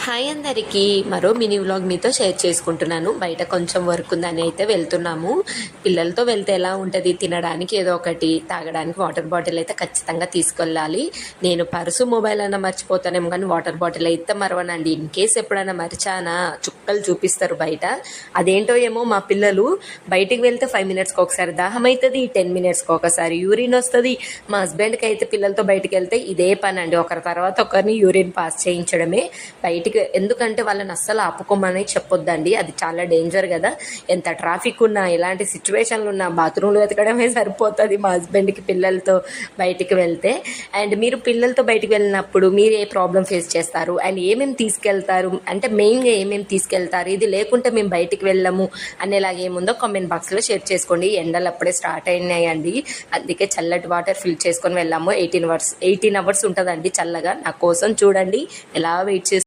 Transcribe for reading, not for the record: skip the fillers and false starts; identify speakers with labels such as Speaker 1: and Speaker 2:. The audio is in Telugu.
Speaker 1: హాయ్ అందరికీ, మరో మినీ వ్లాగ్ మీతో షేర్ చేసుకుంటున్నాను. బయట కొంచెం వర్క్ ఉందని అయితే వెళ్తున్నాము. పిల్లలతో వెళ్తే ఎలా ఉంటుంది, తినడానికి ఏదో ఒకటి, తాగడానికి వాటర్ బాటిల్ అయితే ఖచ్చితంగా తీసుకెళ్ళాలి. నేను పర్సు మొబైల్ అన్నా మర్చిపోతానేమో కానీ వాటర్ బాటిల్ అయితే మరవనండి. ఇన్ కేస్ ఎప్పుడైనా మరిచానా చుక్కలు చూపిస్తారు బయట. అదేంటో ఏమో మా పిల్లలు బయటికి వెళ్తే 5 మినిట్స్కి ఒకసారి దాహం అవుతుంది, 10 మినిట్స్కి ఒకసారి యూరిన్ వస్తుంది. మా హస్బెండ్కి అయితే పిల్లలతో బయటికి వెళ్తే ఇదే పని అండి, ఒకరి తర్వాత ఒకరిని యూరిన్ పాస్ చేయించడమే బయటికి. ఎందుకంటే వాళ్ళని అస్సలు ఆపుకోమని చెప్పొద్దండి, అది చాలా డేంజర్ కదా. ఎంత ట్రాఫిక్ ఉన్నా, ఎలాంటి సిచ్యువేషన్లు ఉన్నా బాత్రూమ్లో వెతకడమే సరిపోతుంది మా హస్బెండ్కి పిల్లలతో బయటికి వెళ్తే. అండ్ మీరు పిల్లలతో బయటికి వెళ్ళినప్పుడు మీరు ఏ ప్రాబ్లం ఫేస్ చేస్తారు అండ్ ఏమేమి తీసుకెళ్తారు, అంటే మెయిన్గా ఏమేమి తీసుకెళ్తారు, ఇది లేకుంటే మేము బయటికి వెళ్ళము అనేలాగా ఏముందో కామెంట్ బాక్స్లో షేర్ చేసుకోండి. ఎండలు అప్పుడే స్టార్ట్ అయినాయండి, అందుకే చల్లటి వాటర్ ఫిల్ చేసుకొని వెళ్ళాము. 18 అవర్స్ ఉంటుందండి చల్లగా. నా కోసం చూడండి ఎలా వెయిట్ చేసి